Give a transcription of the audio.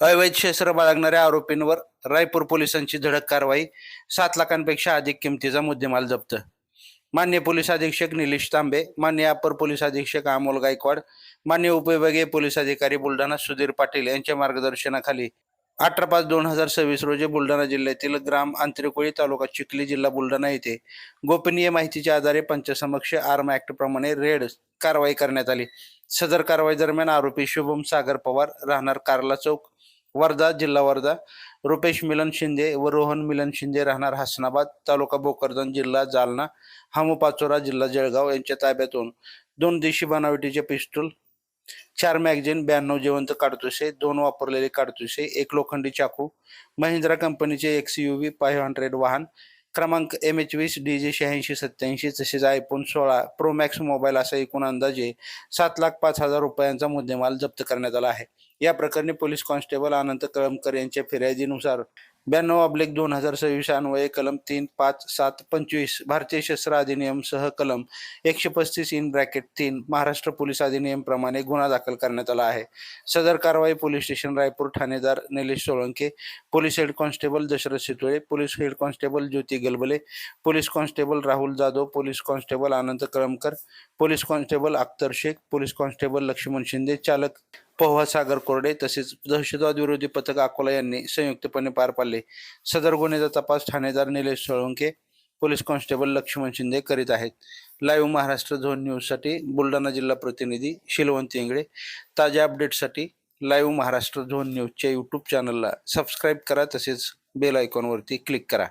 अवैध शस्त्र बाळगणाऱ्या आरोपींवर रायपूर पोलिसांची धडक कारवाई. 7 लाखांपेक्षा अधिक किमतीचा मुद्देमाल जप्त. मान्य पोलीस अधीक्षक निलेश तांबे, मान्य अपर पोलीस अधीक्षक अमोल गायकवाड, मान्य उपविभागीय पोलीस अधिकारी बुलढाणा सुधीर पाटील यांच्या मार्गदर्शनाखाली 18/5/2026 रोजी बुलढाणा जिल्ह्यातील ग्राम आंतरकोळी तालुका चिखली जिल्हा बुलढाणा येथे गोपनीय माहितीच्या आधारे पंचसमक्ष आर्म ऍक्ट प्रमाणे रेड कारवाई करण्यात आली. सदर कारवाई दरम्यान आरोपी शुभम सागर पवार राहणार कार्ला चौक, वर्धा जिल्हा वर्धा, रुपेश मिलन शिंदे व रोहन मिलन शिंदे राहणार हसनाबाद तालुका भोकरदन जिल्हा जालना, हमू पाचोरा जिल्हा जळगाव यांच्या ताब्यातून 2 देशी बनावटीचे पिस्तूल, 4 मॅगझिन, 92 जिवंत काडतुसे, 2 वापरलेले काडतुसे, 1 लोखंडी चाकू, महिंद्रा कंपनीचे XUV 500 वाहन क्रमांक MH20 DG 8687 तसेच iPhone 16 Pro Max मोबाईल असा एकूण अंदाजे 7,05,000 रुपयांचा मुद्देमाल जप्त करण्यात आला आहे. या प्रकरणी पोलीस कॉन्स्टेबल अनंत कळमकर यांच्या फिर्यादीनुसार 92/2026 अन्वये कलम 3, 5, 7, 25 भारतीय शस्त्र अधिनियम सह कलम 135(3) महाराष्ट्र पोलीस अधिनियम प्रमाणे गुन्हा दाखल करण्यात आला आहे. सदर कारवाई पोलीस स्टेशन रायपूर ठाणेदार Nilesh Solanke, police head constable Dashrath Shitole, police head constable Jyoti Galbale, police constable Rahul Jadhav, police constable Anant Kalamkar, police constable Akhtar Shaikh, police constable Laxman Shinde, चालक पोहा सागर कोरडे तसेच दहशतवाद विरोधी पथक अकोला यांनी संयुक्तपणे पार पाडले. सदर गुन्ह्याचा तपास ठाणेदार निलेश सोळंके, पोलीस कॉन्स्टेबल लक्ष्मण शिंदे करीत आहेत. लाईव्ह महाराष्ट्र झोन न्यूजसाठी बुलढाणा जिल्हा प्रतिनिधी शिलवंत इंगळे. ताज्या अपडेटसाठी लाईव्ह महाराष्ट्र झोन न्यूजच्या यूट्यूब चॅनलला सबस्क्राईब करा तसेच बेल आयकॉनवरती क्लिक करा.